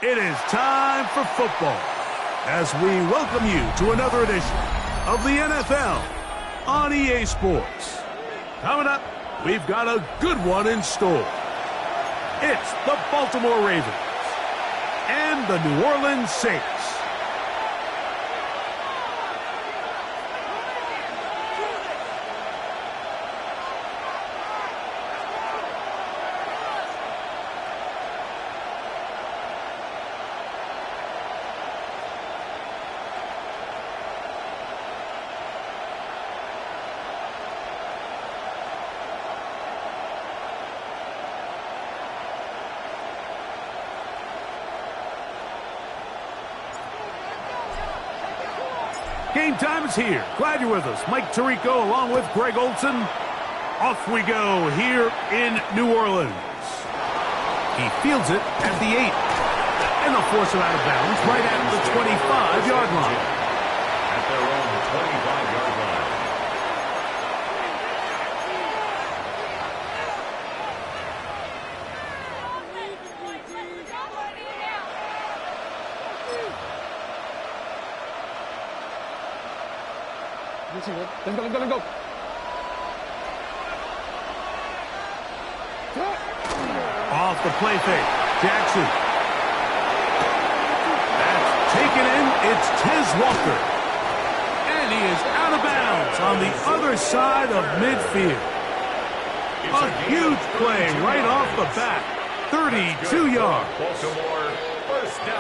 It is time for football as we welcome you to another edition of the NFL on EA Sports. Coming up, we've got a good one in store. It's the Baltimore Ravens and the New Orleans Saints. Game time is here. Glad you're with us. Mike Tirico along with Greg Olson. Off we go here in New Orleans. He fields it at the 8. And they'll force him out of bounds right at the 25-yard line. At their own 25-yard line. Let go. Off the play fake. Jackson. That's taken in. It's Truzz Walker. And he is out of bounds on the other side of midfield. A huge play right off the bat. 32 yards.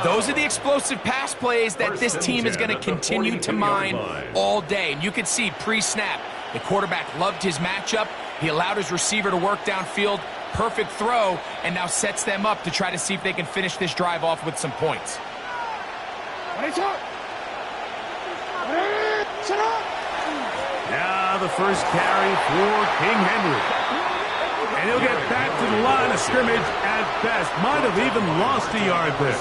Those are the explosive pass plays that this team is going to continue to mine all day. And you can see pre-snap, the quarterback loved his matchup. He allowed his receiver to work downfield. Perfect throw, and now sets them up to try to see if they can finish this drive off with some points. Now the first carry for King Henry. And he'll get back to the line of scrimmage at best. Might have even lost a yard there.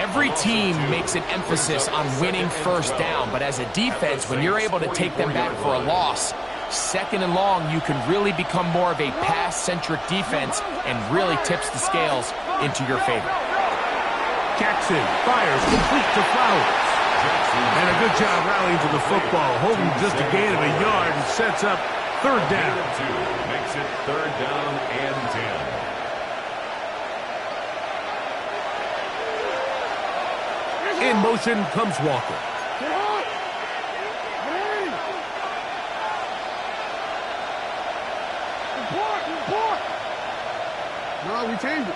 Every team makes an emphasis on winning first down, but as a defense, when you're able to take them back for a loss, second and long, you can really become more of a pass-centric defense and really tips the scales into your favor. Jackson fires complete to Flowers. And a good job rallying to the football, holding just a gain of a yard and sets up third down. Makes it third down and 10. In motion comes Walker. No, we changed it.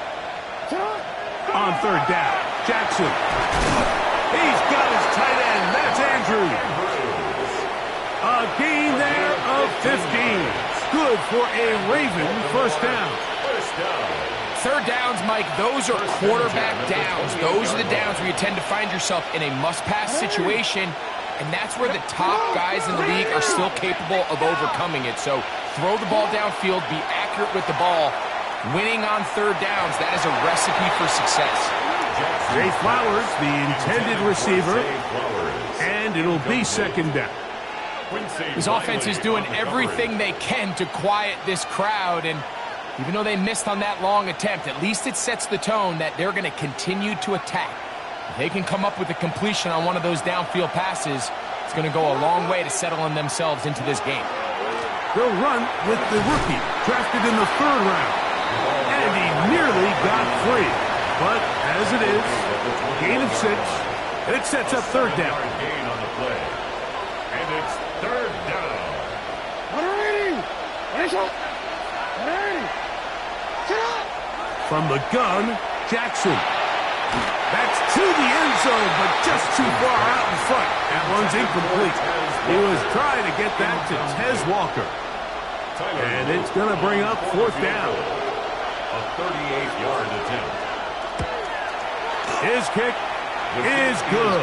On third down, Jackson. He's got his tight end. That's Andrews. A gain there of 15. Good for a Raven first down. Third downs, Mike, those are quarterback downs. Those are the downs where you tend to find yourself in a must-pass situation, and that's where the top guys in the league are still capable of overcoming it. So throw the ball downfield, be accurate with the ball. Winning on third downs, that is a recipe for success. Zay Flowers, the intended receiver, and it'll be second down. This offense is doing everything they can to quiet this crowd, and even though they missed on that long attempt, at least it sets the tone that they're going to continue to attack. If they can come up with a completion on one of those downfield passes, it's going to go a long way to settling themselves into this game. They'll run with the rookie, drafted in the third round. And he nearly got free. But as it is, gain of 6, and it sets up third down. Gain on the play. And it's third down. From the gun, Jackson. That's to the end zone, but just too far out in front. That one's incomplete. He was trying to get that to Truzz Walker. And it's going to bring up fourth down. A 38-yard attempt. His kick is good.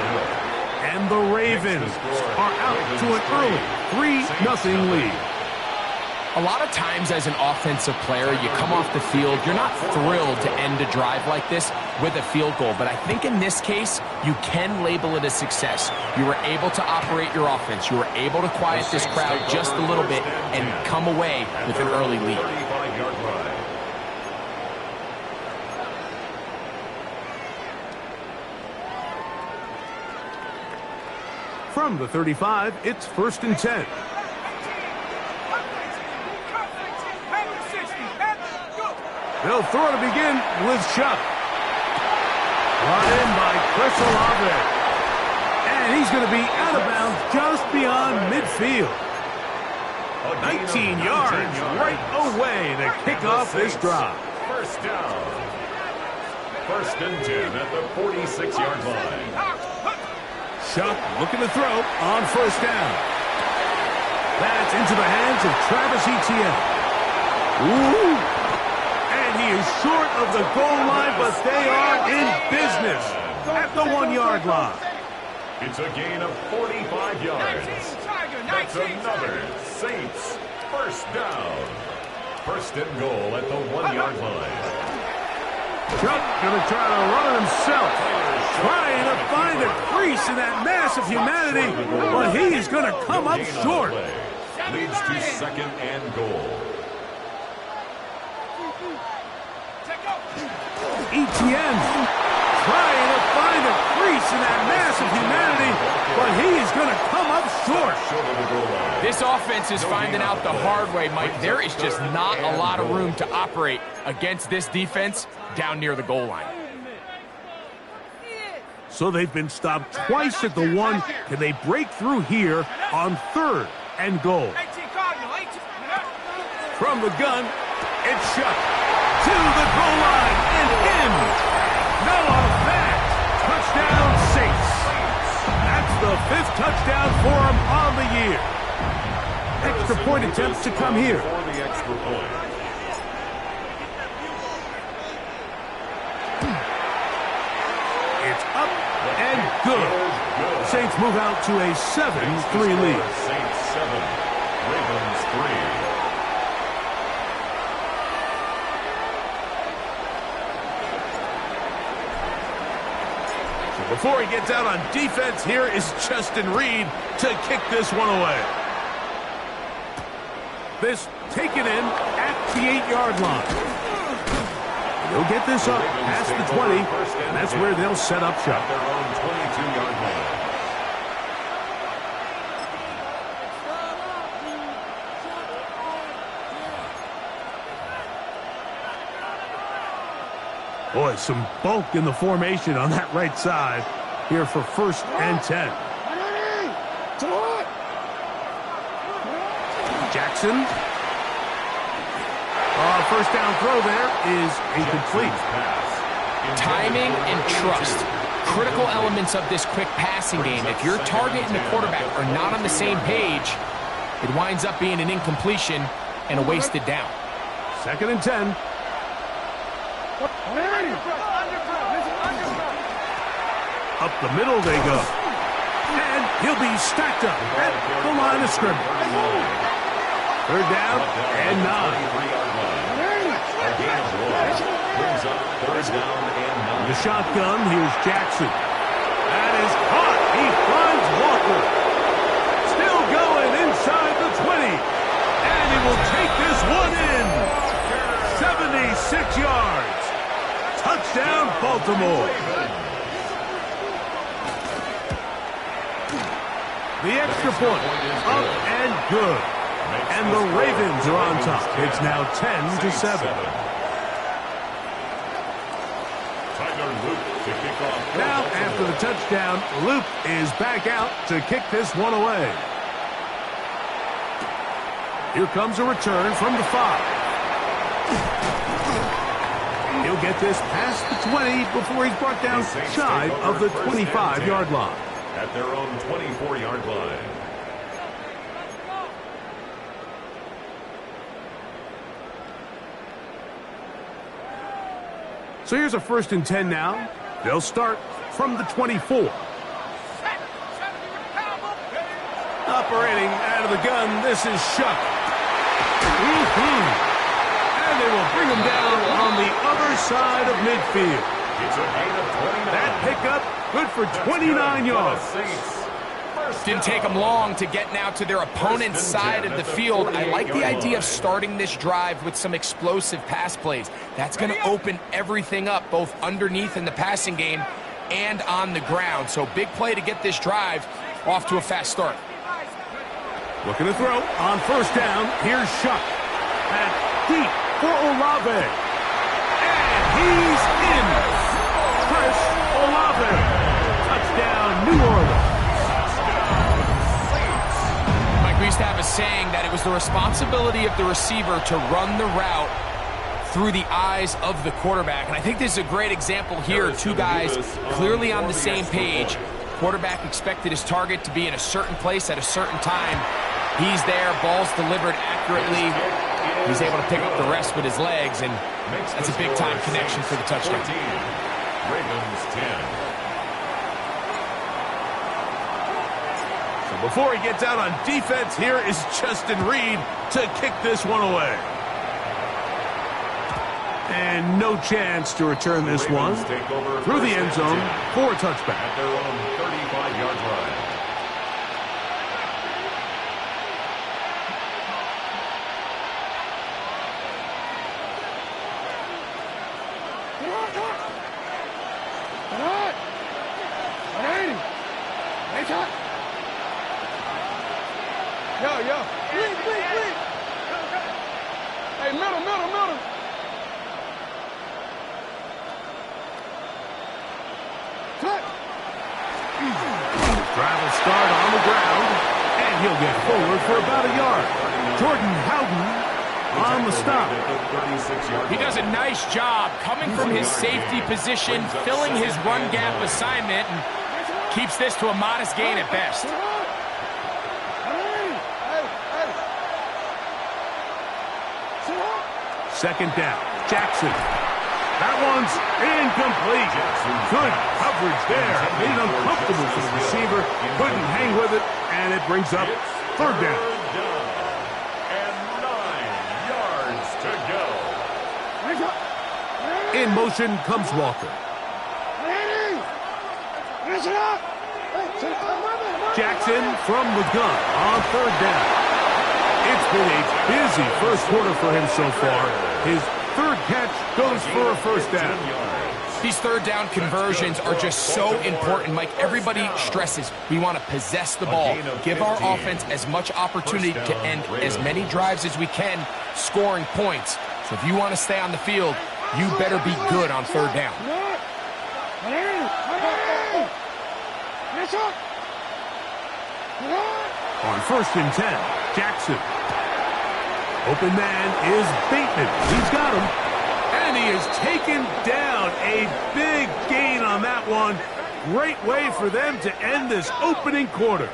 And the Ravens are out to an early 3-0 lead. A lot of times as an offensive player, you come off the field, you're not thrilled to end a drive like this with a field goal. But I think in this case, you can label it a success. You were able to operate your offense. You were able to quiet this crowd just a little bit and come away with an early lead. 35-yard line. From the 35, it's 1st and 10. They'll throw to begin with Chuck. Brought in by Chris Olave. And he's going to be out of bounds just beyond midfield. 19 yards right away to kick off this drive. First down. 1st and 10 at the 46-yard line. Chuck looking to throw on 1st down. That's into the hands of Travis Etienne. Ooh. And he is short of the goal line, but they are in business at the 1-yard line. It's a gain of 45 yards. That's another Saints first down. 1st and goal at the 1-yard line. Chuck going to try to run it himself. Trying to find a crease in that mass of humanity, but he is going to come up short. Leads to 2nd and goal. Etienne trying to find a crease in that mass of humanity, but he is going to come up short. This offense is finding out the hard way, Mike. There is just not a lot of room to operate against this defense down near the goal line. So they've been stopped twice at the 1. Can they break through here on 3rd and goal? From the gun, it's Chuck to the goal line and in. No off that. Touchdown Saints. That's the 5th touchdown for him on the year. Extra point attempts to come here. For the extra point. It's up and good. Saints move out to a 7-3 lead. Saints 7, Ravens 3. Before he gets out on defense, here is Justin Reed to kick this one away. This taken in at the 8-yard line. They'll get this up past the 20, and that's where they'll set up shop. Their own 22-yard line. Boy, some bulk in the formation on that right side here for 1st and 10. Jackson. First down throw there is incomplete. Timing and trust. Critical elements of this quick passing game. If your target and the quarterback are not on the same page, it winds up being an incompletion and a wasted down. 2nd and 10. Up the middle they go. And he'll be stacked up at the line of scrimmage. 3rd down and 9. The shotgun, here's Jackson. That is caught. He finds Walker. Still going inside the 20. And he will take this one in. 76 yards. Touchdown, Baltimore. The extra point, up and good. And the Ravens are on top. It's now 10-7. Now, after the touchdown, Luke is back out to kick this one away. Here comes a return from the 5. He'll get this past the 20 before he's brought down shy of the 25-yard line. At their own 24-yard line. So here's a 1st and 10 now. They'll start from the 24. Operating out of the gun, this is Shuck. And they will bring him down on the other side of midfield. It's a gain of 29. That pickup, good for 29 yards. Didn't take them long to get now to their opponent's side of the field. I like the idea of starting this drive with some explosive pass plays. That's going to open everything up, both underneath in the passing game and on the ground. So big play to get this drive off to a fast start. Looking to throw on first down. Here's Shuck. And deep for Olave. And he's in. Chris Olave. Touchdown, New Orleans. Mike, we used to have a saying that it was the responsibility of the receiver to run the route through the eyes of the quarterback. And I think this is a great example here. Two guys clearly on the same page. Quarterback expected his target to be in a certain place at a certain time. He's there, ball's delivered accurately. He's able to pick up the rest with his legs, and that's a big-time connection for the touchdown. 14, Ravens 10. So before he gets out on defense, here is Justin Reed to kick this one away. And no chance to return this one through the end zone for a touchback. At their own 35-yard line. Yo. Wait. Hey, middle. Drive will start on the ground, and he'll get forward for about a yard. Jordan Howden on the stop. He does a nice job coming from his safety position, filling his run gap assignment, and keeps this to a modest gain at best. Second down, Jackson. That one's incomplete. Good coverage there. Made it uncomfortable for the receiver. Couldn't hang with it, and it brings up third down. And 9 yards to go. In motion comes Walker. Jackson from the gun on third down. It's been a busy first quarter for him so far. His third catch goes for a first down. These third down conversions are just so important, Mike. Everybody stresses we want to possess the ball, give our offense as much opportunity to end as many drives as we can, scoring points. So if you want to stay on the field, you better be good on third down. On first and 10, Jackson. Open man is Bateman. He's got him. And he is taken down. A big gain on that one. Great way for them to end this opening quarter.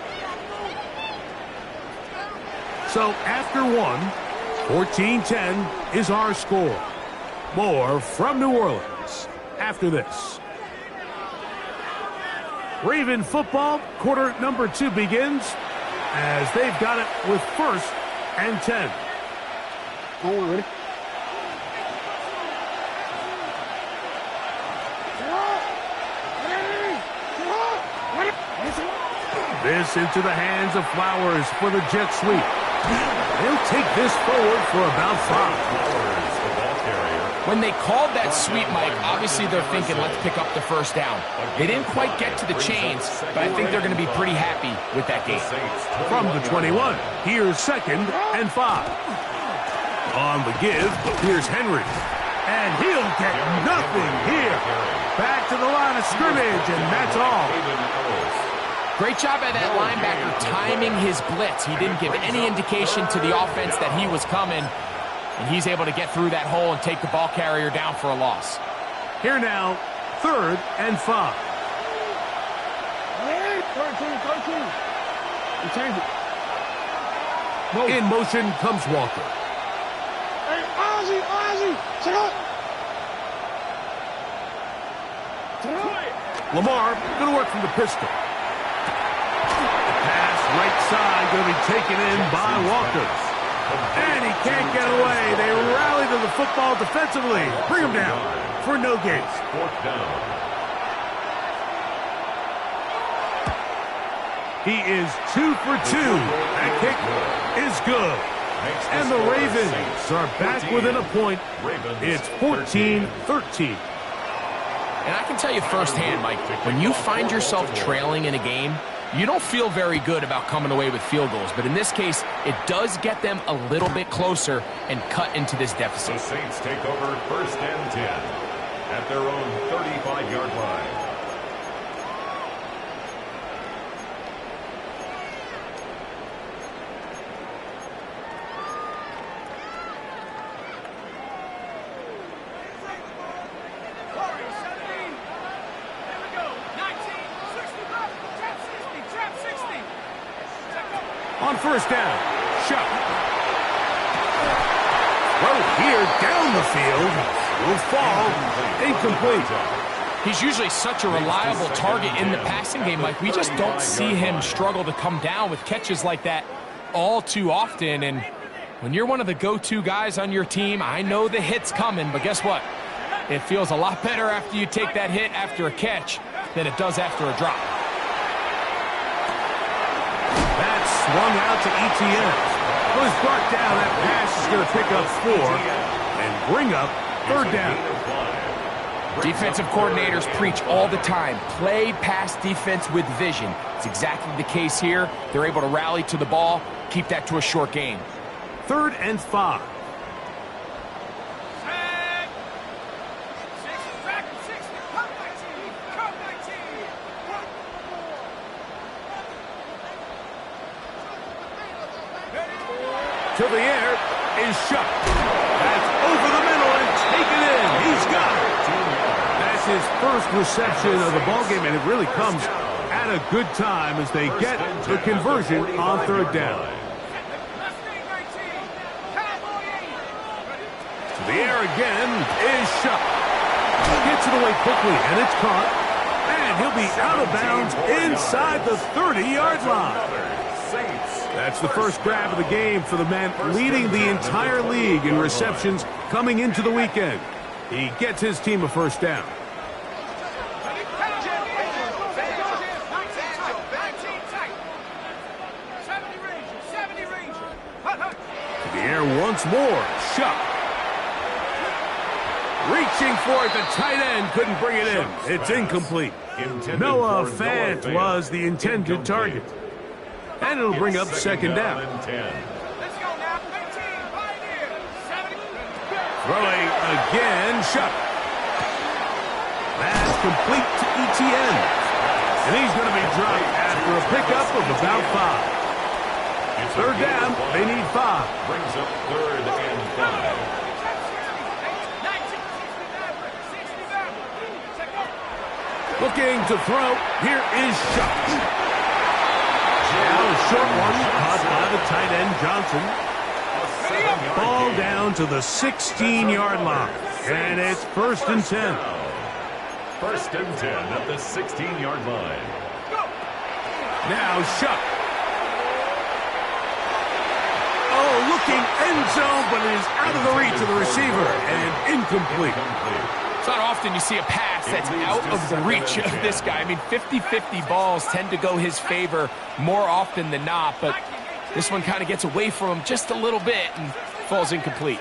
So after one, 14-10 is our score. More from New Orleans after this. Raven football, quarter number 2 begins as they've got it with first and 10. Ready? This into the hands of Flowers for the jet sweep. They'll take this forward for about 5. When they called that sweep, Mike, obviously they're thinking, let's pick up the first down. They didn't quite get to the chains, but I think they're going to be pretty happy with that game. From the 21, here's second and 5. On the give, here's Henry. And he'll get nothing here. Back to the line of scrimmage, and that's all. Great job by that linebacker timing his blitz. He didn't give any indication to the offense that he was coming, and he's able to get through that hole and take the ball carrier down for a loss. Here now, third and 5. 13. We changed it. In motion comes Walker. Hey, Ozzy, sit up. Lamar going to work from the pistol. Pass right side going to be taken in by Walker. And he can't get away. They rally to the football defensively. Bring him down for no gain. Fourth down. He is 2 for 2. That kick is good. And the Ravens are back within a point. It's 14-13. And I can tell you firsthand, Mike, when you find yourself trailing in a game, You don't feel very good about coming away with field goals, but in this case, it does get them a little bit closer and cut into this deficit. The Saints take over 1st and 10 at their own 35-yard line. On 1st down, Shuck. Throw here down the field. Will fall. Incomplete. He's usually such a reliable target in the passing game, Mike. We just don't see him struggle to come down with catches like that all too often. And when you're one of the go-to guys on your team, I know the hit's coming, but guess what? It feels a lot better after you take that hit after a catch than it does after a drop. That's swung out to ETN. Was brought down. That pass is going to pick up 4 and bring up 3rd down. Defensive coordinators preach all the time, play pass defense with vision. It's exactly the case here. They're able to rally to the ball, keep that to a short game. 3rd and 5. To the air is Shuck. That's over the middle and taken in. He's got it. That's his first reception of the ballgame, and it really comes at a good time as they get the conversion on 3rd down. To the air again is Shuck. Gets it away quickly, and it's caught. And he'll be out of bounds inside the 30-yard line. That's the first grab of the game for the man leading the entire league in receptions coming into the weekend. He gets his team a 1st down. To the air once more. Shuck. Reaching for it, the tight end couldn't bring it in. It's incomplete. Noah Fant was the intended target. And it'll bring up 2nd down. Throwing again, Shuck. That's complete to ETN. And he's going to be dropped after a pickup of about 5. 3rd down, they need 5. Brings up 3rd and 5. Looking to throw. Here is Shuck. Now a short one caught by the tight end Johnson. Ball down to the 16-yard line. And it's 1st and 10. 1st and 10 at the 16-yard line. Now Shuck. Oh, looking end zone, but it is out of the reach of the receiver and incomplete. It's not often you see a pass that's out of the reach of this guy. I mean, 50-50 balls tend to go his favor more often than not, but this one kind of gets away from him just a little bit and falls incomplete.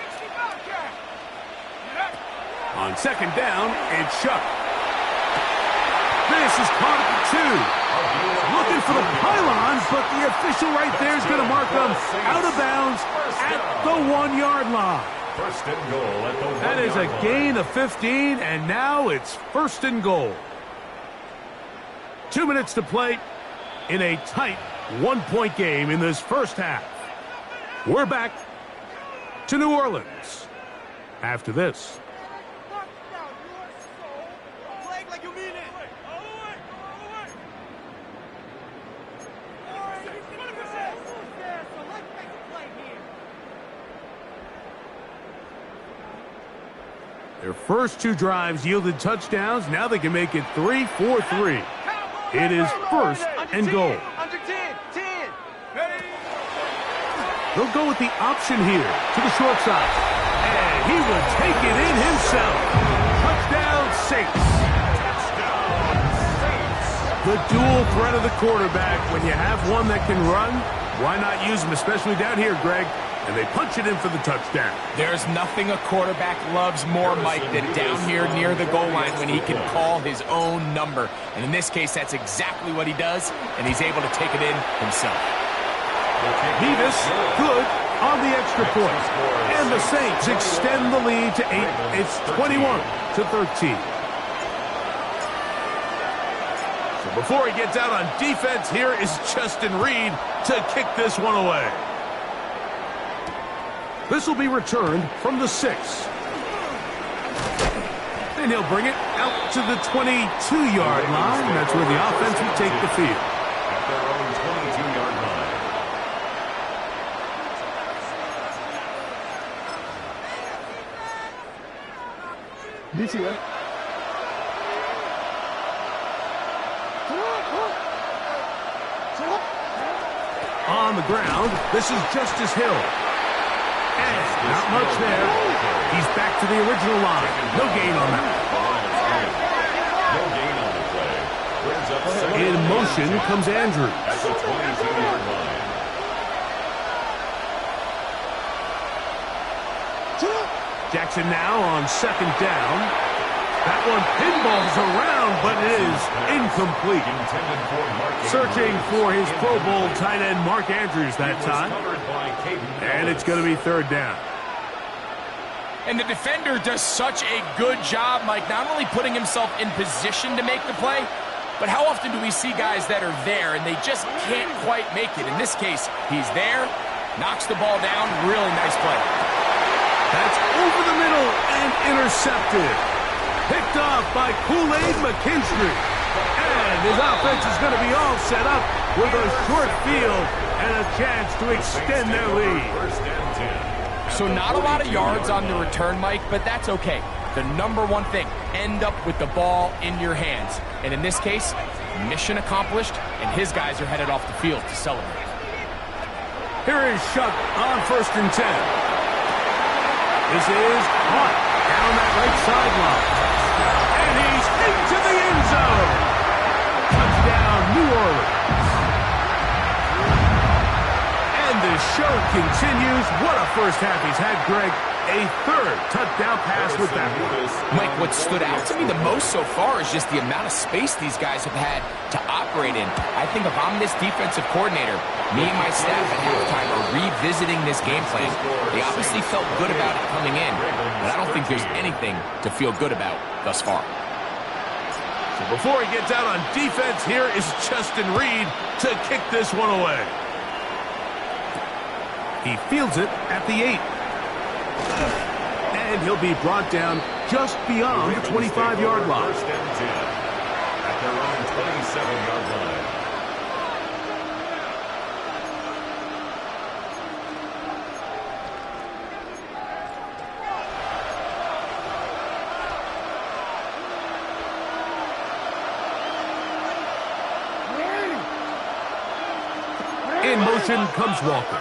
On 2nd down, it's Shuck. This is caught at the 2. Looking for the pylon, but the official right there is going to mark them out of bounds at the 1-yard line. 1st and goal at the 1-yard line. That is a gain of 15, and now it's 1st and goal. 2 minutes to play in a tight 1-point game in this 1st half. We're back to New Orleans after this. Their first 2 drives yielded touchdowns. Now they can make it 3-4-3. It is 1st and goal. They'll go with the option here to the short side. And he will take it in himself. Touchdown, Saints. The dual threat of the quarterback. When you have one that can run, why not use him, especially down here, Greg? and they punch it in for the touchdown. There's nothing a quarterback loves more, Mike, than down here near the goal line when he can call his own number. And in this case, that's exactly what he does, and he's able to take it in himself. Nevis, good on the extra point. And the Saints extend the lead to 8. It's 21-13. So before he gets out on defense, here is Justin Reed to kick this one away. This will be returned from the 6. And he'll bring it out to the 22-yard line. That's where the offense will take the field. At their own 22-yard line. DC, right? On the ground, this is Justice Hill. And not much there. He's back to the original line. No gain on that. No gain on the play. Brings up second. In motion comes Andrews. At the 22-yard line. Jackson now on second down. That one pinballs around, but it is incomplete. Intended for Mark Searching Andrews. for his Pro Bowl tight end Mark Andrews that time. Covered by Caden And it's Ellis. going to be third down. And the defender does such a good job, Mike, not only putting himself in position to make the play, but how often do we see guys that are there and they just can't quite make it? In this case, he's there, knocks the ball down, really nice play. That's over the middle and intercepted. Picked off by Kool-Aid McKinstry. And his offense is going to be all set up with a short field and a chance to extend their lead. First and 10. So not a lot of yards on the return, Mike, but that's okay. The number one thing, end up with the ball in your hands. And in this case, mission accomplished, and his guys are headed off the field to celebrate. Here is Shuck on first and 10. This is caught down that right sideline. And he's into the end zone. Touchdown, New Orleans. And the show continues. What a first half he's had, Greg. A third touchdown pass with that one. Mike, what stood out to me the most so far is just the amount of space these guys have had to operate in. I think if I'm this defensive coordinator, me and my staff at halftime are revisiting this game plan. They obviously felt good about it coming in, but I don't think there's anything to feel good about thus far. So before he gets out on defense, here is Justin Reed to kick this one away. He fields it at the 8. And he'll be brought down just beyond the 25-yard line. First and 10. At their own 27-yard line. In motion comes Walker.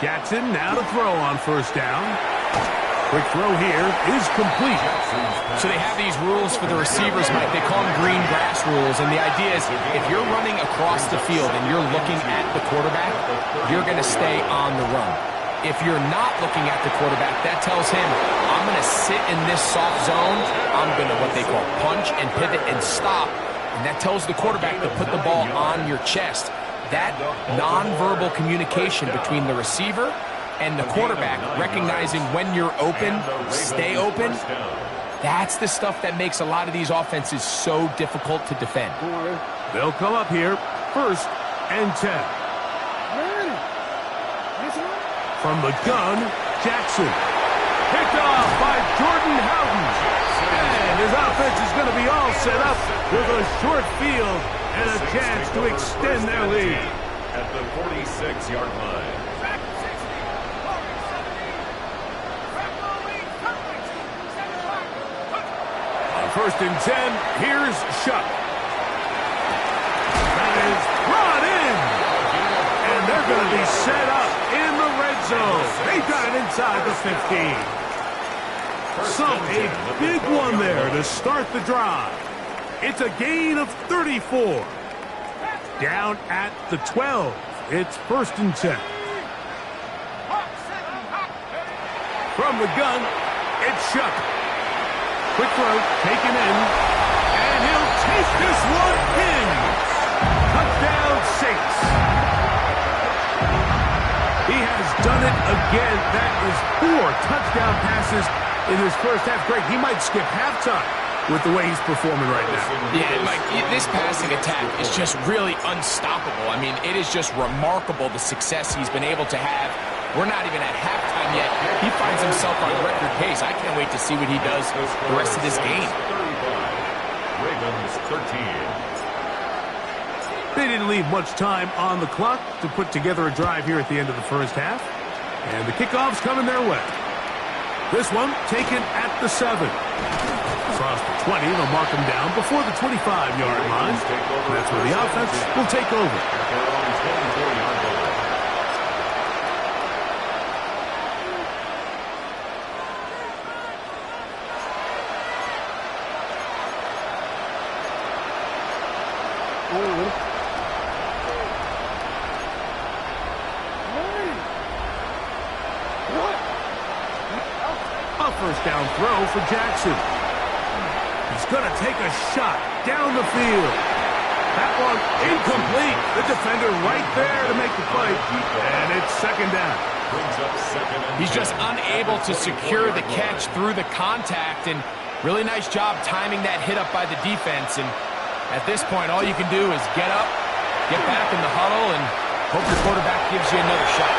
Jackson now to throw on first down. Quick throw here is complete. So they have these rules for the receivers, Mike. They call them green grass rules, and the idea is if you're running across the field and you're looking at the quarterback, you're going to stay on the run. If you're not looking at the quarterback, that tells him, I'm going to sit in this soft zone. I'm going to what they call punch and pivot and stop. And that tells the quarterback to put the ball on your chest. That nonverbal communication between the receiver and the quarterback, recognizing when you're open, stay open, that's the stuff that makes a lot of these offenses so difficult to defend. They'll come up here, first and 10. From the gun, Jackson. Picked off by Jordan Howden. And his offense is going to be all set up with a short field and a chance to extend their lead. At the 46-yard line. On first and 10, here's Shuck. That is brought in. And they're going to be set up in the red zone. They've got it inside the 15. So a big one there to to start the drive. It's a gain of 34. Down at the 12. It's 1st and 10. From the gun, it's Shuck. Quick throw, taken in, and he'll take this one in. Touchdown, Saints. He has done it again. That is 4 touchdown passes in his first half. Greg, he might skip halftime with the way he's performing right now. Yeah, Mike, this passing attack is just really unstoppable. I mean, it is just remarkable the success he's been able to have. We're not even at halftime yet. He finds himself on record pace. I can't wait to see what he does the rest of this game. Ravens 13. They didn't leave much time on the clock to put together a drive here at the end of the first half. And the kickoff's coming their way. This one taken at the 7. Across the 20, they'll mark him down before the 25-yard line. That's where the offense will take over. A first down throw for Jackson. He's going to take a shot down the field. That one incomplete. The defender right there to make the play. And it's 2nd down. He's just unable to secure the catch through the contact, and really nice job timing that hit up by the defense. And at this point, all you can do is get up, get back in the huddle, and hope your quarterback gives you another shot.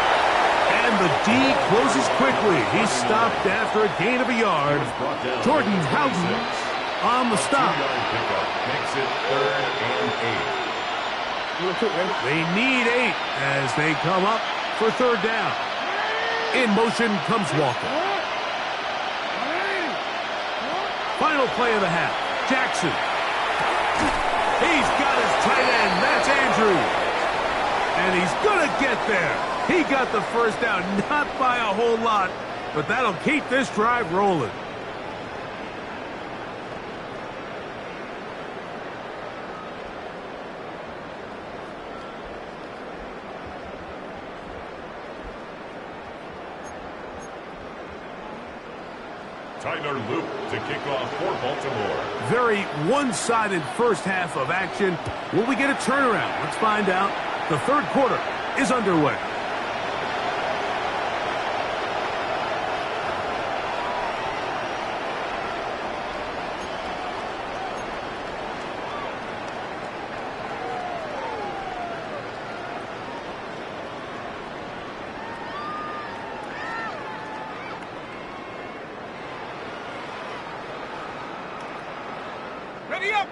And the D closes quickly. He's stopped after a gain of a yard. Jordan Howden on the stop. Makes it 3rd and 8. They need 8 as they come up for 3rd down. In motion comes Walker. Final play of the half. Jackson. He's got his tight end. That's Andrews. And he's going to get there. He got the first down, not by a whole lot, but that'll keep this drive rolling. Tyler Loop to kick off for Baltimore. Very one-sided first half of action. Will we get a turnaround? Let's find out. The 3rd quarter is underway. Ready up!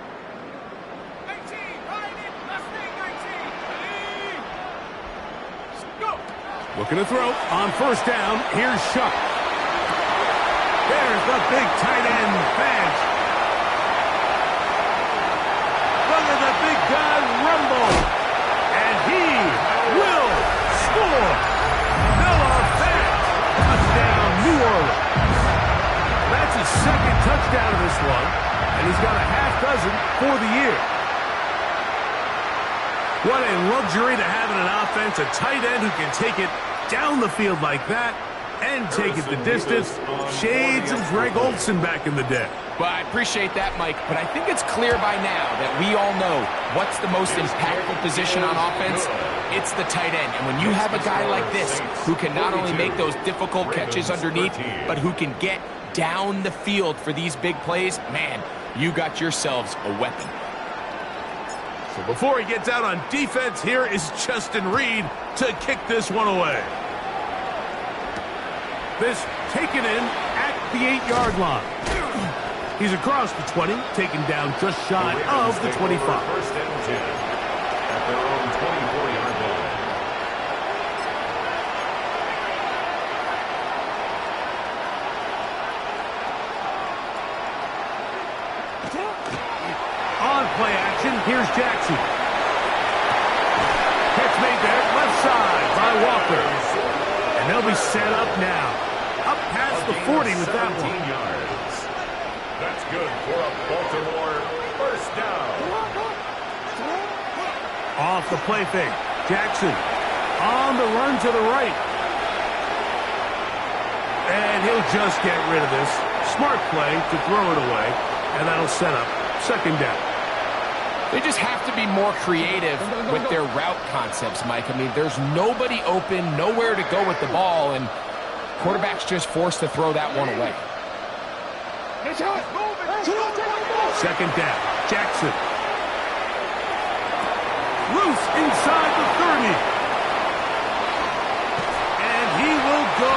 19, right in, left wing, 19. Ready? Go! Looking to throw on 1st down. Here's Shuck. There's the big tight end bench. Look at the big guy rumble. And he will score. Noah Fant. Touchdown, New Orleans. That's his 2nd touchdown of this one. And he's got a half dozen for the year. What a luxury to have in an offense, a tight end who can take it down the field like that and take it the distance. Shades of Greg Olsen back in the day. Well, I appreciate that, Mike, but I think it's clear by now that we all know what's the most impactful position on offense. It's the tight end. And when you have a guy like this who can not only make those difficult catches underneath, but who can get down the field for these big plays, man, you got yourselves a weapon. So before he gets out on defense, here is Justin Reed to kick this one away. This taken in at the 8-yard line. He's across the 20, taken down just shy of the 25. 1st and 10 at their own 24-yard line. On play action, here's Jackson. Catch made there, left side by Walker. And they'll be set up now. Up past the 40 with that one. Yards. That's good for a Baltimore first down. Off the play fake. Jackson on the run to the right. And he'll just get rid of this. Smart play to throw it away. And that'll set up second down. They just have to be more creative with their route concepts, Mike. I mean, there's nobody open, nowhere to go with the ball, and quarterback's just forced to throw that one away. Second down. Jackson. Loose inside the 30. And he will go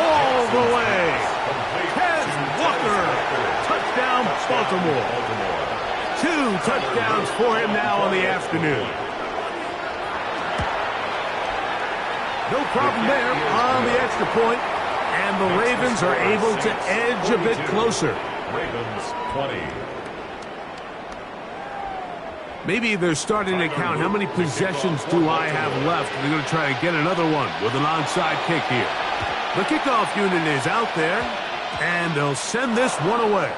all the way. Ken Walker. Touchdown, Baltimore. 2 touchdowns for him now on the afternoon. No problem there on the extra point, and the Ravens are able to edge a bit closer. Ravens 20. Maybe they're starting to count how many possessions do I have left. They're going to try to get another one with an onside kick here. The kickoff unit is out there, and they'll send this one away.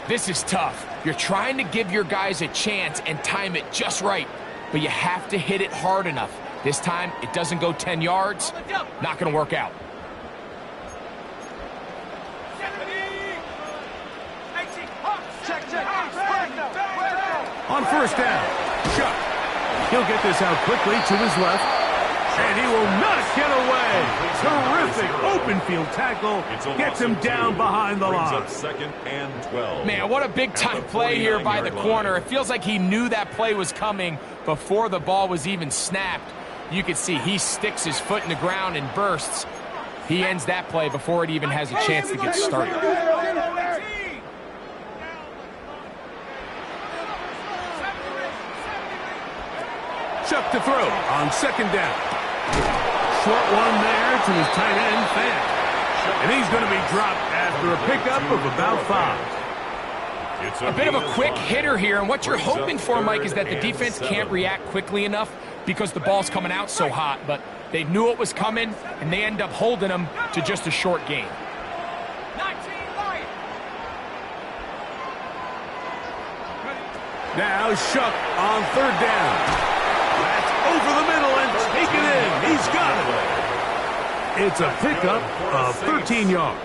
This is tough. You're trying to give your guys a chance and time it just right, but you have to hit it hard enough. This time, it doesn't go 10 yards. Not going to work out. On first down, Chuck. He'll get this out quickly to his left. And he will not get away. Terrific open field tackle. Gets him down behind the line. Second and 12. Man, what a big-time play here by the corner. It feels like he knew that play was coming before the ball was even snapped. You can see he sticks his foot in the ground and bursts. He ends that play before it even has a chance to get started. Chuck to throw on second down. Short one there to his tight end, Fan. And he's going to be dropped after a pickup of about 5. A bit of a quick hitter here, and what you're hoping for, Mike, is that the defense can't react quickly enough because the ball's coming out so hot, but they knew it was coming, and they end up holding them to just a short gain. Now Shuck on third down. That's over the middle and taken in. He's got it. It's a pickup of 13 yards.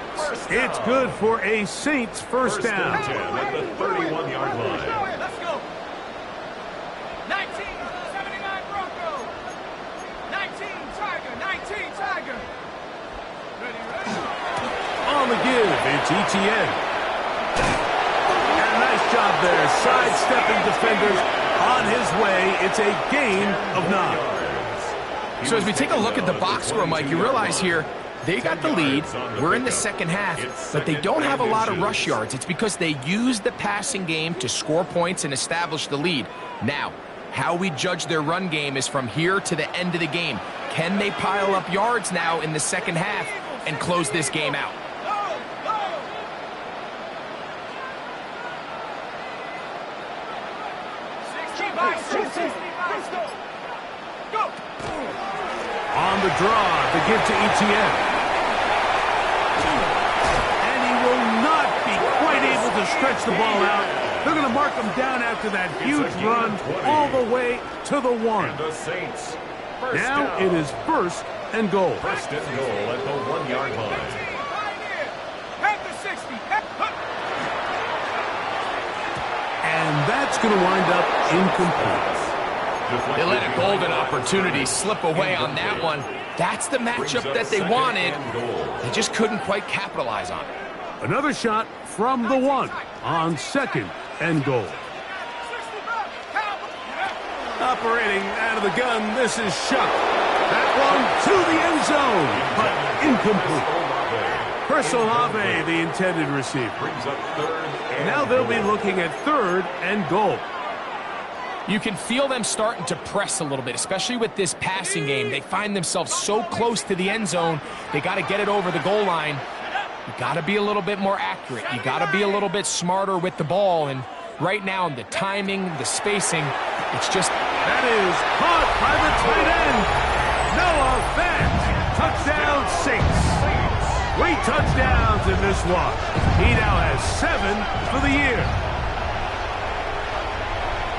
It's good for a Saints first down. At the 31-yard line. Let's go. 1979 Bronco. 19 Tiger. 19 Tiger. Ready. On the give, it's ETN. And a nice job there, sidestepping defenders. On his way, it's a gain of 9. So as we take a look at the box score, Mike, you realize here, they got the lead. We're in the second half, but they don't have a lot of rush yards. It's because they use the passing game to score points and establish the lead. Now, how we judge their run game is from here to the end of the game. Can they pile up yards now in the second half and close this game out? On the draw, the give to ETN. And he will not be quite able to stretch the ball out. They're going to mark him down after that huge run all the way to the 1. And the Saints Now it is first and goal. First and goal at the 1-yard line. And that's going to wind up incomplete. They let a golden opportunity slip away on that one. That's the matchup that they wanted. They just couldn't quite capitalize on it. Another shot from the 1 on second and goal. Operating out of the gun, this is Shuck. That one to the end zone, but incomplete. Chris Olave, the intended receiver. Now they'll be looking at third and goal. You can feel them starting to press a little bit, especially with this passing game. They find themselves so close to the end zone, they got to get it over the goal line. You got to be a little bit more accurate. You got to be a little bit smarter with the ball. And right now, the timing, the spacing, it's just... That is caught by the tight end. Noah Fant. Touchdown, Saints. 3 touchdowns in this one. He now has 7 for the year.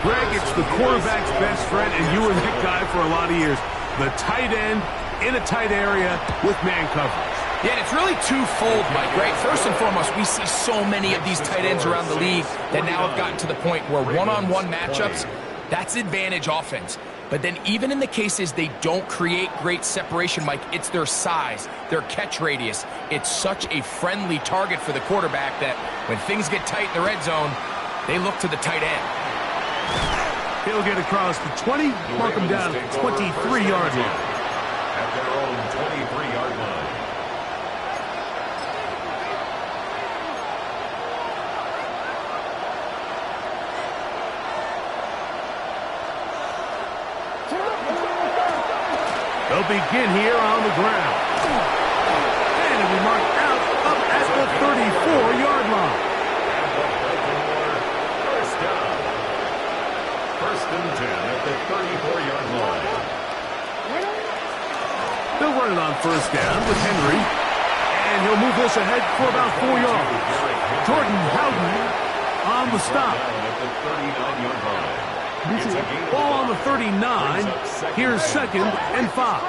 Greg, it's the quarterback's best friend, and you were that guy for a lot of years. The tight end in a tight area with man coverage. Yeah, and it's really twofold, Mike, right? First and foremost, we see so many of these tight ends around the league that now have gotten to the point where one-on-one matchups, that's advantage offense. But then even in the cases they don't create great separation, Mike, it's their size, their catch radius. It's such a friendly target for the quarterback that when things get tight in the red zone, they look to the tight end. He'll get across the 20, mark him down at the 23-yard line. At their own 23-yard line. They'll begin here on the ground. And it'll be marked out up at the 34-yard line. First down. First and 10 at the 34-yard line. They'll run it on first down with Henry. And he'll move this ahead for about 4 yards. Jordan Howden on the stop. At the 39-yard line. Ball on the 39. Here's 2nd and 5.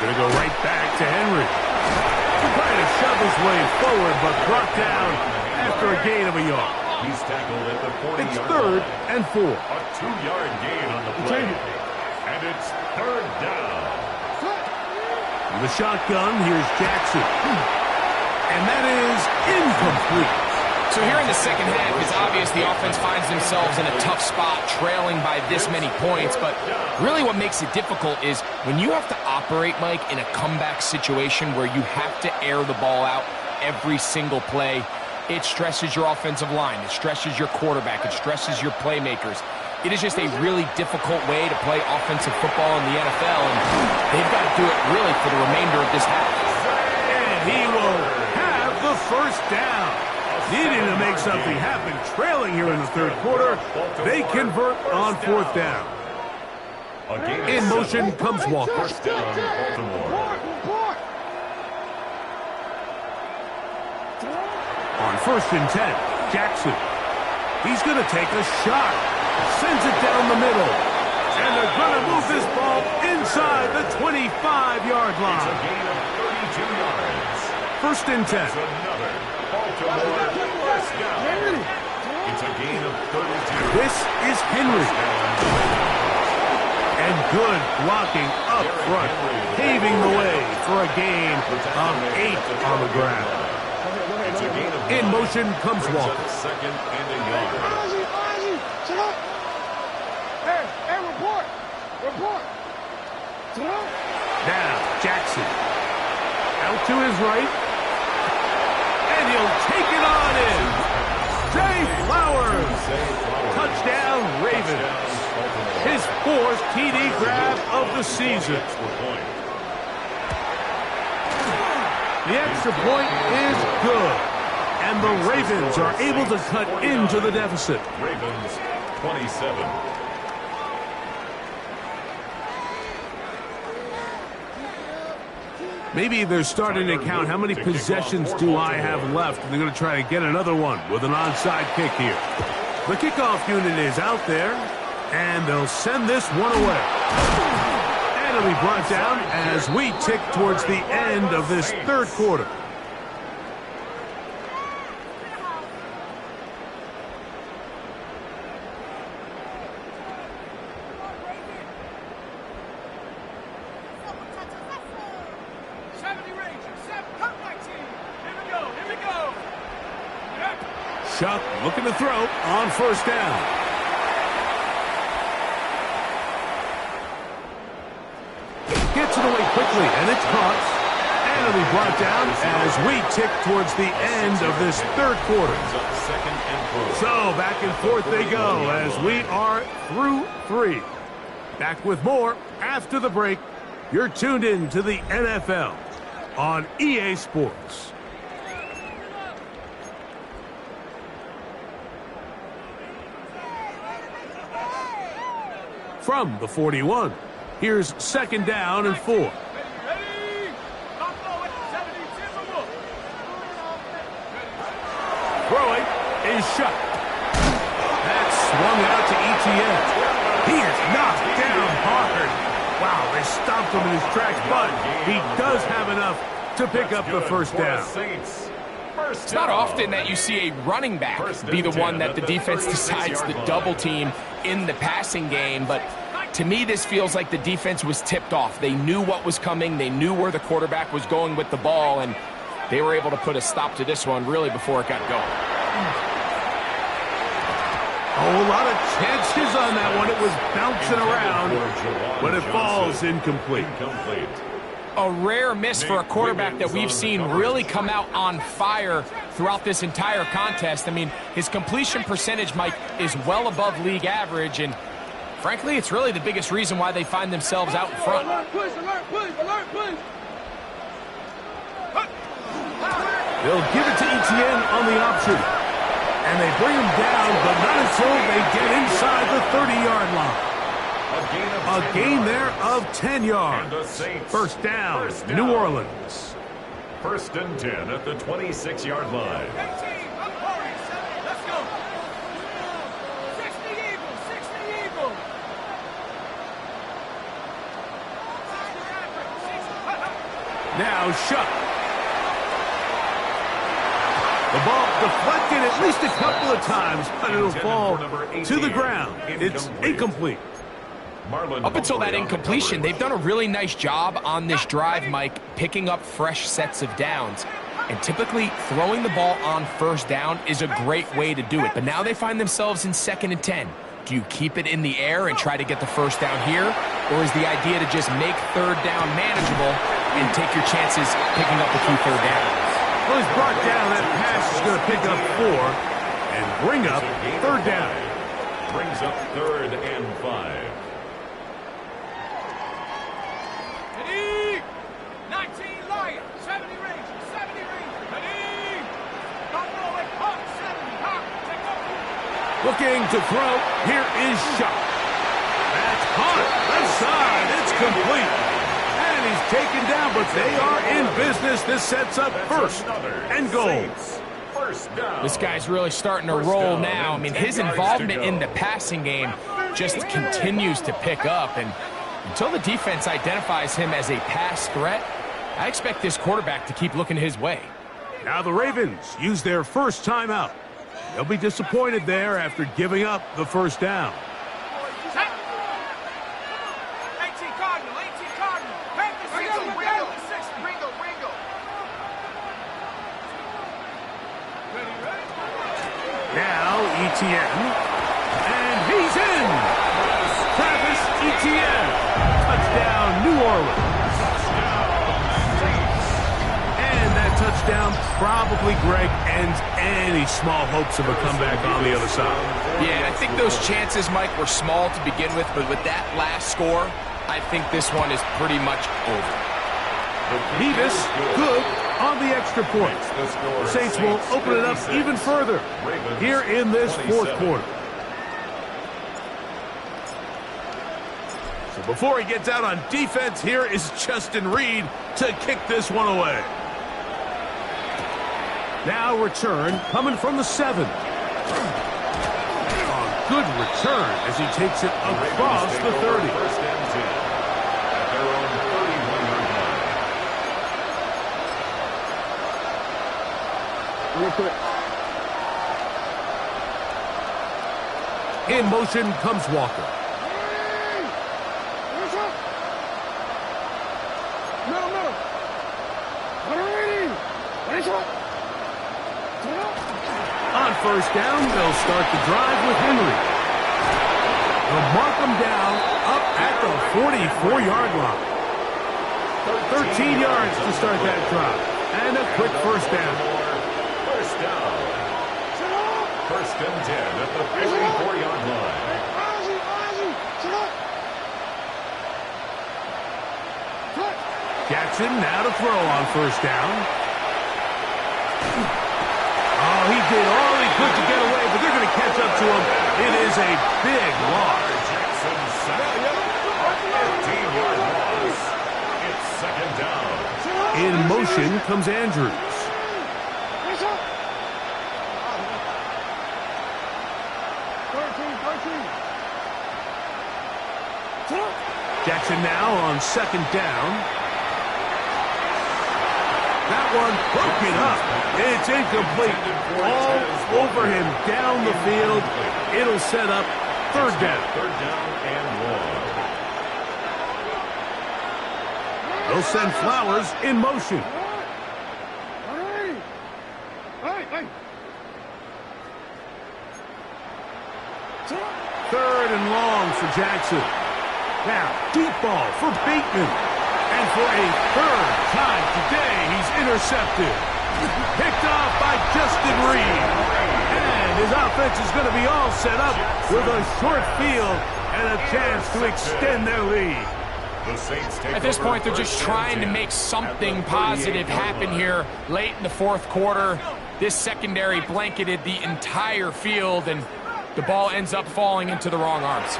Gonna go right back to Henry. Trying to shove his way forward, but brought down after a gain of a yard. He's tackled at the 40-yard line. It's 3rd and 4. A 2-yard gain on the play. And it's 3rd down. The shotgun, here's Jackson. And that is incomplete. So here in the second half, it's obvious the offense finds themselves in a tough spot, trailing by this many points. But really what makes it difficult is when you have to operate, Mike, in a comeback situation where you have to air the ball out every single play, it stresses your offensive line. It stresses your quarterback. It stresses your playmakers. It is just a really difficult way to play offensive football in the NFL, and they've got to do it really for the remainder of this half. And he will have the first down. Needing to make something happen, trailing here in the 3rd quarter. They convert on 4th down. In motion comes Walker. First down, Baltimore. On 1st and 10, Jackson. He's going to take a shot. Sends it down the middle. And they're going to move this ball inside the 25-yard It's a line. gain of 32 yards. 1st and 10. It's another Baltimore first down. It's a gain of 32. This is Henry. And good blocking up front, paving the way for a gain of 8 on the ground. It's a gain of In 9. motion comes Brings up Walker. 2nd and a yard. Hey, report. Now, Jackson. Out to his right. And he'll take it on in. Zay Flowers. Touchdown, Ravens. His 4th TD grab of the season. The extra point is good. And the Ravens are able to cut into the deficit. Ravens 27. Maybe they're starting to count how many possessions do I have left. And they're going to try to get another one with an onside kick here. The kickoff unit is out there, and they'll send this one away. And it'll be brought down as we tick towards the end of this 3rd quarter. Chuck looking to throw on 1st down. Gets it away quickly, and it's caught. And it'll be brought down as we tick towards the end of this 3rd quarter. So back and forth they go as we are through 3. Back with more after the break. You're tuned in to the NFL on EA Sports. From the 41, here's 2nd down and 4. throwing is shut. That's swung out to Etienne. He is knocked down hard. Wow, they stopped him in his tracks, but he does have enough to pick up the first down. It's not often that you see a running back be the one that the defense decides to double team in the passing game, but to me this feels like the defense was tipped off. They knew what was coming, they knew where the quarterback was going with the ball, and they were able to put a stop to this one really before it got going. A lot of chances on that one. It was bouncing around, but it falls incomplete. A rare miss for a quarterback that we've seen really come out on fire throughout this entire contest. I mean, his completion percentage, Mike, is well above league average, and frankly, it's really the biggest reason why they find themselves out in front. They'll give it to Etienne on the option. And they bring him down, but not until they get inside the 30-yard line. A gain there of 10 yards. First down, New Orleans. First and 10 at the 26-yard line. 18, let's go. 60 Eagles, 60 Eagles. Now shut. The ball deflected at least a couple of times, but it'll fall to the ground. It's incomplete. Up until that incompletion, they've done a really nice job on this drive, Mike, picking up fresh sets of downs. And typically, throwing the ball on first down is a great way to do it. But now they find themselves in 2nd and 10. Do you keep it in the air and try to get the first down here? Or is the idea to just make third down manageable and take your chances picking up a few third downs? Well, he's brought down. That pass is going to pick up 4 and bring up third down. Brings up 3rd and 5. 19 Lions, 70 Rangers, 70 Rangers. Ready? Don't roll it. Hawk, 70. Hawk, take over. Looking to throw. Here is shot. That's hot. Left side. It's complete. And he's taken down, but they are in business. This sets up first and goal. This guy's really starting to roll now. I mean, his involvement in the passing game just continues to pick up. And until the defense identifies him as a pass threat, I expect this quarterback to keep looking his way. Now the Ravens use their first timeout. They'll be disappointed there after giving up the first down. 18 Cardinal, 18 Cardinal. Ringo. Now Etienne. And he's in. Travis Etienne. Touchdown, New Orleans. Touchdown probably, Greg, ends any small hopes of a comeback on the other side. Yeah, I think those chances, Mike, were small to begin with, but with that last score, I think this one is pretty much over. Nevis, good on the extra point. The Saints will open it up even further here in this fourth quarter. So before he gets out on defense, here is Justin Reed to kick this one away. Now return coming from the 7. A good return as he takes it across the 30. First and 10 at their own 31-yard line. In motion comes Walker. On first down, they'll start the drive with Henry. They'll mark him down up at the 44-yard line. 13 yards to start that drive. And a quick first down. First down. First and 10 at the 54-yard line. Jackson now to throw on first down. Oh, he did all he could to get away, but they're going to catch up to him. It is a big loss. Jackson sack. 15-yard loss. It's second down. In motion comes Andrews. formation now on second down. That one broken up. It's incomplete. All over him down the field. It'll set up third down. Third down and 1. They'll send Flowers in motion. Third and long for Jackson. Now, deep ball for Bateman. And for a third time today, he's intercepted. Picked off by Justin Reed. And his offense is going to be all set up with a short field and a chance to extend their lead. At this point, they're just trying to make something positive happen here late in the fourth quarter. This secondary blanketed the entire field, and the ball ends up falling into the wrong arms.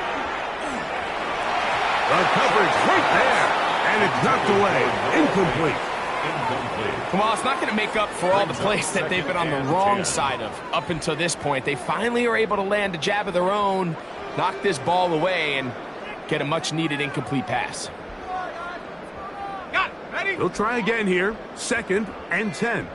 The coverage right there, and it's knocked away. Incomplete. Well, it's not going to make up for all the plays that they've been on the wrong side of up until this point. They finally are able to land a jab of their own, knock this ball away, and get a much-needed incomplete pass. They'll try again here. Second and 10.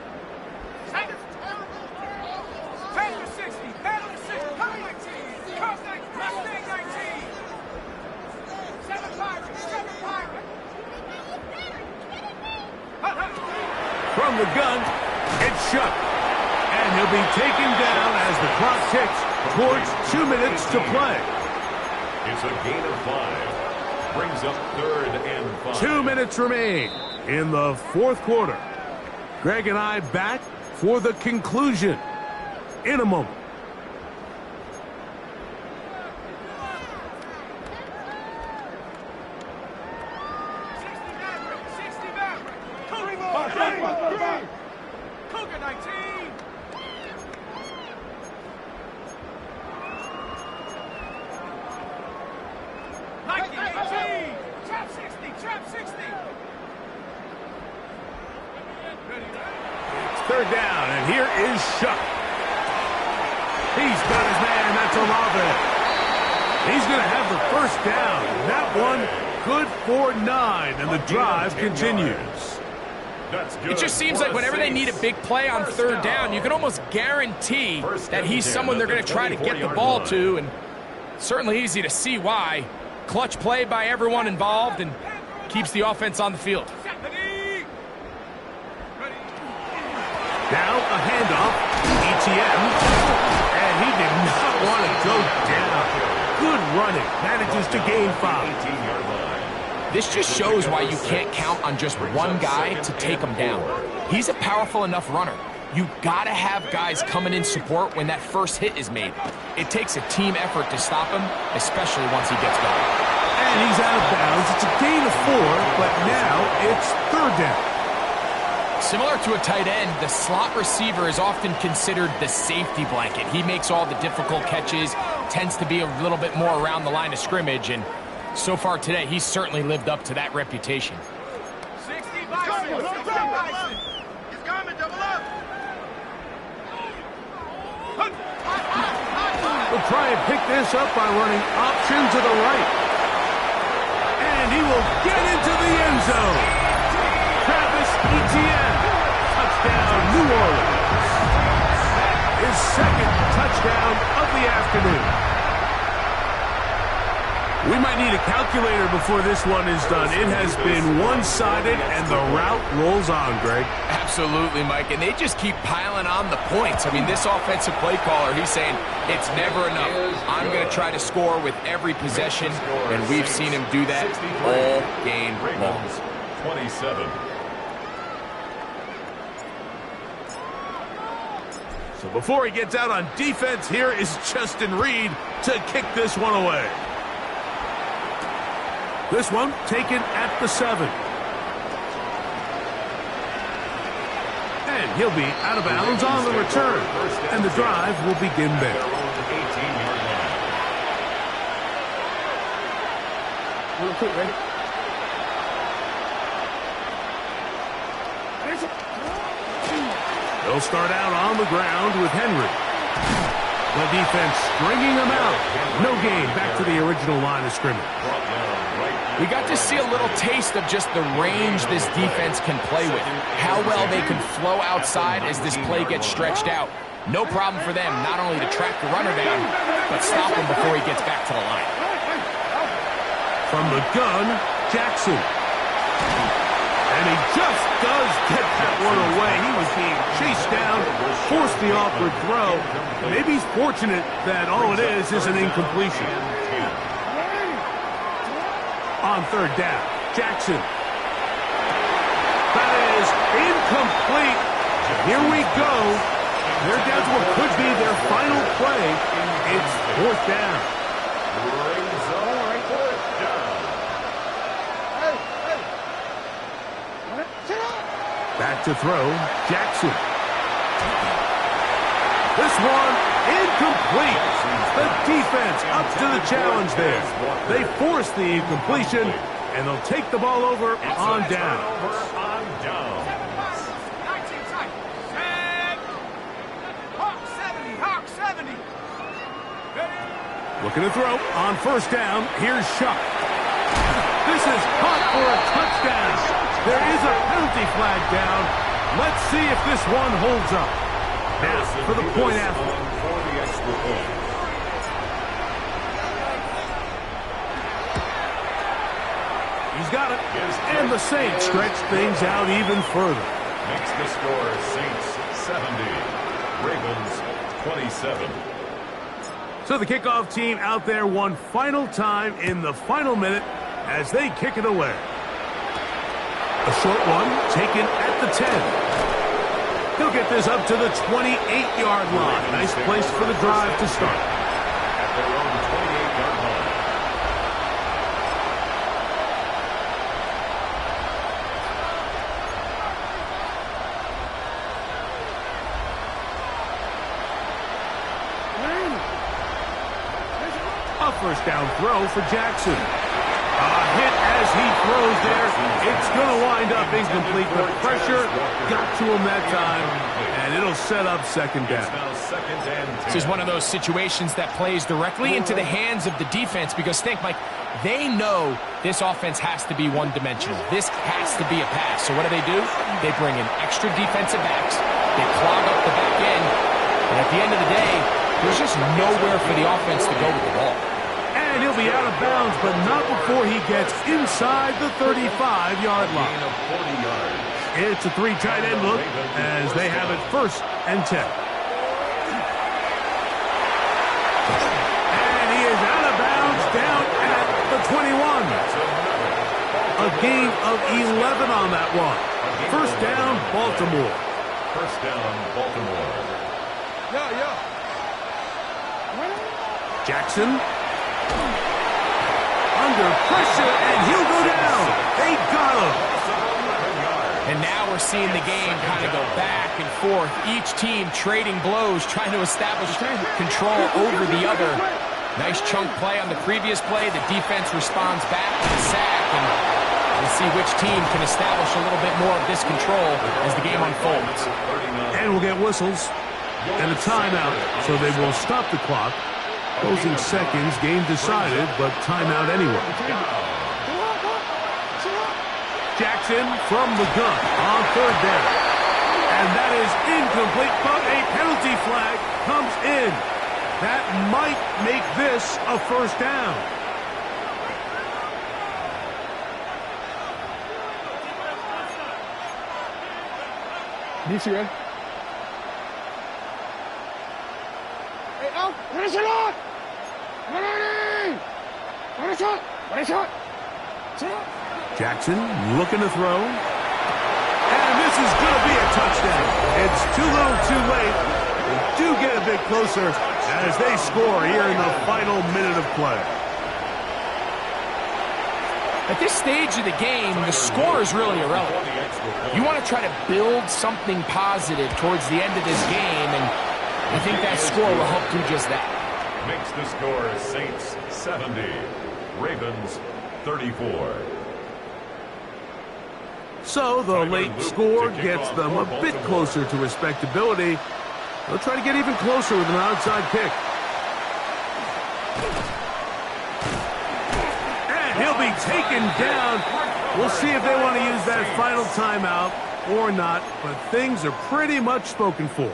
From the gun, it's Shuck. And he'll be taken down as the clock ticks towards 2 minutes to play. It's a gain of 5. Brings up third and 5. 2 minutes remain in the fourth quarter. Greg and I back for the conclusion in a moment. Cougar 19. Trap 60, trap 60. It's third down, and here is Shuck. He's got his man. That's Olave. He's going to have the first down. That one good for 9, and the drive continues. It just seems like whenever they need a big play on third down, you can almost guarantee that he's someone they're going to try to get the ball to, and certainly easy to see why. Clutch play by everyone involved and keeps the offense on the field. Now a handoff, ETM, and he did not want to go down. Good running, manages to gain 5. This just shows why you can't count on just one guy to take him down. He's a powerful enough runner. You've got to have guys coming in support when that first hit is made. It takes a team effort to stop him, especially once he gets going. And he's out of bounds. It's a gain of 4, but now it's third down. Similar to a tight end, the slot receiver is often considered the safety blanket. He makes all the difficult catches, tends to be a little bit more around the line of scrimmage, and so far today, he's certainly lived up to that reputation. 60 Bison, 60 Bison. He's coming, double up. We'll try and pick this up by running option to the right. And he will get into the end zone. Travis Etienne, touchdown New Orleans. His second touchdown of the afternoon. We might need a calculator before this one is done. It has been one-sided, and the route rolls on, Greg. Absolutely, Mike, and they just keep piling on the points. I mean, this offensive play caller, he's saying, it's never enough. I'm going to try to score with every possession, and we've seen him do that all game long. 27. So before he gets out on defense, here is Justin Reed to kick this one away. This one taken at the 7. And he'll be out of bounds on the return. And the drive will begin there. Real quick, ready? They'll start out on the ground with Henry. The defense stringing them out. No gain. Back to the original line of scrimmage. We got to see a little taste of just the range this defense can play with. How well they can flow outside as this play gets stretched out. No problem for them not only to track the runner down, but stop him before he gets back to the line. From the gun, Jackson. And he just does get that one away. He was being chased down, forced the awkward throw. Maybe he's fortunate that all it is an incompletion. On third down, Jackson. That is incomplete. Here we go. They're down to what could be their final play. It's fourth down. Back to throw, Jackson. This one, incomplete. The defense up to the challenge there. They force the incompletion, and they'll take the ball over on down. Looking to throw on first down. Here's Shuck. This is caught for a touchdown. There is a penalty flag down. Let's see if this one holds up. Now for the point after. He's got it. And the Saints stretch things out even further. Makes the score Saints 70, Ravens 27. So the kickoff team out there one final time in the final minute as they kick it away. A short one taken at the 10. He'll get this up to the 28-yard line. Nice place for the drive to start. At their own 28-yard line. A first down throw for Jackson. A hit as he throws there. It's going to wind up incomplete. The pressure got to him that time, and it'll set up second down. This is one of those situations that plays directly into the hands of the defense because think, Mike, they know this offense has to be one-dimensional. This has to be a pass. So what do? They bring in extra defensive backs. They clog up the back end. And at the end of the day, there's just nowhere for the offense to go with the ball. And he'll be out of bounds, but not before he gets inside the 35-yard line. It's a three tight end look as they have it first and 10. And he is out of bounds down at the 21. A gain of 11 on that one. First down, Baltimore. First down, Baltimore. Jackson. Under pressure, and he'll go down. They got him. And now we're seeing the game kind of go back and forth. Each team trading blows, trying to establish control over the other. Nice chunk play on the previous play. The defense responds back to the sack, and we'll see which team can establish a little bit more of this control as the game unfolds. And we'll get whistles and a timeout, so they will stop the clock. Closing seconds, game decided, but timeout anyway. Jackson from the gun on third down. And that is incomplete, but a penalty flag comes in. That might make this a first down. DC ready? Hey, out! Finish it up! Ready! Jackson looking to throw. And this is going to be a touchdown. It's too little too late. They do get a bit closer as they score here in the final minute of play. At this stage of the game, the score is really irrelevant. You want to try to build something positive towards the end of this game, and I think that score will help do just that. Makes the score Saints 70, Ravens 34. So the late score gets them a bit closer to respectability They'll try to get even closer with an outside kick. And he'll be taken down. We'll see if they want to use that final timeout or not, but things are pretty much spoken for.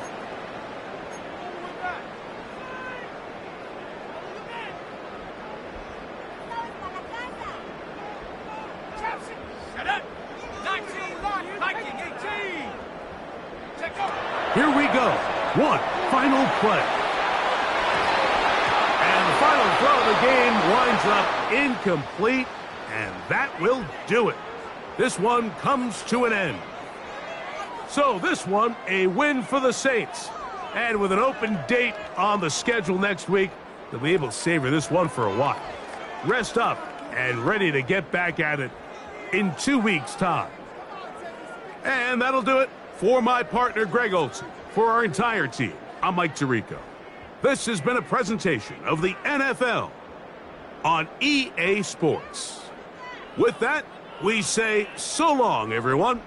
Here we go. One final play. And the final throw of the game winds up incomplete, and that will do it. This one comes to an end. So this one, a win for the Saints. And with an open date on the schedule next week, they'll be able to savor this one for a while. Rest up and ready to get back at it in 2 weeks' time. And that'll do it for my partner, Greg Olson. For our entire team, I'm Mike Tirico. This has been a presentation of the NFL on EA Sports. With that, we say so long, everyone.